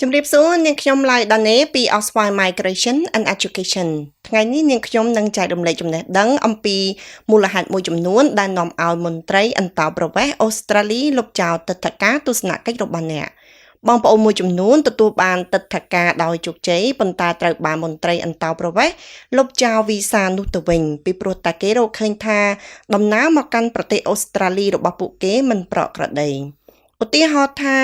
ជំរាបសួរនាងខ្ញុំឡៃដាណេពី Oswald Migration and Education ថ្ងៃនេះនាងខ្ញុំនឹងចែករំលែកចំណេះដឹងអំពីមូលហេតុមួយចំនួនដែលនាំឲ្យមន្ត្រីអន្តោប្រវេសន៍អូស្ត្រាលីលុបចោលទិដ្ឋាការទស្សនកិច្ចរបស់អ្នកបងប្អូនមួយចំនួនទទួលបានទិដ្ឋាការដោយជោគជ័យប៉ុន្តែត្រូវបានមន្ត្រីអន្តោប្រវេសន៍លុបចោលវីសានោះទៅវិញពីព្រោះតែគេរកឃើញថាដំណើរមកកាន់ប្រទេសអូស្ត្រាលីរបស់ពួកគេមិនប្រក្រតីឧទាហរណ៍ថា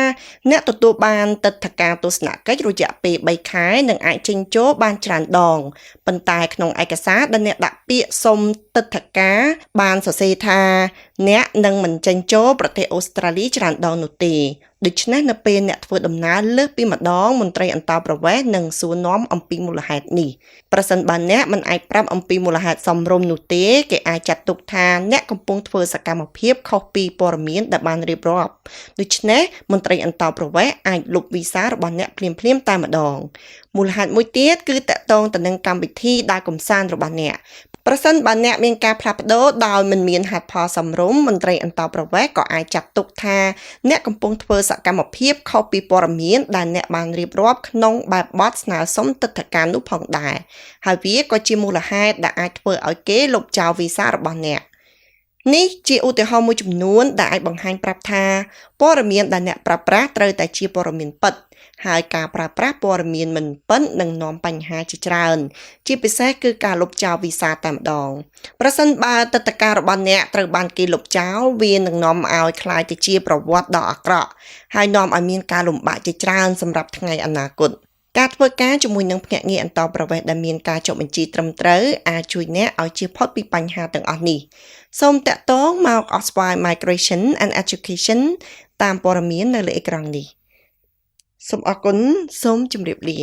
អ្នកទទួលបានទិដ្ឋាការទស្សនកិច្ចរយៈពេល3ខែនឹងអាចចេញចូលបានច្រើនដងប៉ុន្តែក្នុងឯកសារដែលអ្នកដាក់ពាក្យសុំទិដ្ឋាការបានសរសេរថាអ្នកនឹងមិនចេញចូលប្រទេសអូស្ត្រាលីច្រើនដងនោះទេដូច្នេះនៅពេលអ្នកធ្វើដំណើរលើសពីម្ដងមន្ត្រីអន្តោប្រវេសន៍នឹងសួរនាំអំពីមូលហេតុនេះប្រសិនបើអ្នកមិនអាចប្រាប់អំពីមូលហេតុសមរម្យនោះទេគេអាចចាត់ទុកថាអ្នកកំពុងធ្វើសកម្មភាពខុសពីព័ត៌មានដែលបានរៀបរាប់ដូច្នេះមន្ត្រីអន្តោប្រវេសន៍អាចលុបវីសារបស់អ្នកភ្លាមៗតែម្ដងមូលហេតុមួយទៀតគឺតកតងទៅនឹងកម្មវិធីដើរកម្សាន្តរបស់អ្នកប្រសិនបើអ្នកមានការផ្លាស់ប្ដូរដោយមិនមានហេតុផលសមរម្យមន្ត្រីអន្តោប្រវេសន៍ក៏អាចចាត់ទុកថាអ្នកកំពុងធ្វើសកម្មភាពខុសពីព័ត៌មានដែលអ្នកបានរៀបរាប់ក្នុងបែបបទស្នើសុំទិដ្ឋាការនោះផងដែរហើយវាក៏ជាមូលហេតុដែលអាចធ្វើឲ្យគេលុបចោលវីសារបស់អ្នកនេះជាឧទាហរណ៍មួយចំនួនដែលអាចបង្ហាញប្រាប់ថាព័ត៌មានដែលអ្នកប្រើប្រាស់ត្រូវតែជាព័ត៌មានពិតហើយការប្រើប្រាស់ព័ត៌មានមិនពិតនឹងនាំបញ្ហាជាច្រើនជាពិសេសគឺការលុបចោលវីសាតែម្ដងប្រសិនបើទិដ្ឋាការរបស់អ្នកត្រូវបានគេលុបចោលវានឹងនាំឲ្យคล้ายទៅជាប្រវត្តិដ៏អាក្រក់ហើយនាំឲ្យមានការលំបាកជាច្រើនសម្រាប់ថ្ងៃអនាគតការធ្វើការជាមួយនឹងភ្នាក់ងារអន្តោប្រវេសន៍ដែលមានការចុះបញ្ជីត្រឹមត្រូវអាចជួយអ្នកឲ្យជៀសផុតពីបញ្ហាទាំងអស់នេះសូមតាក់ទងមក Oswald Migration and Education តាមព័ត៌មាននៅលើអេក្រង់នេះសូមអរគុណសូមជម្រាបលា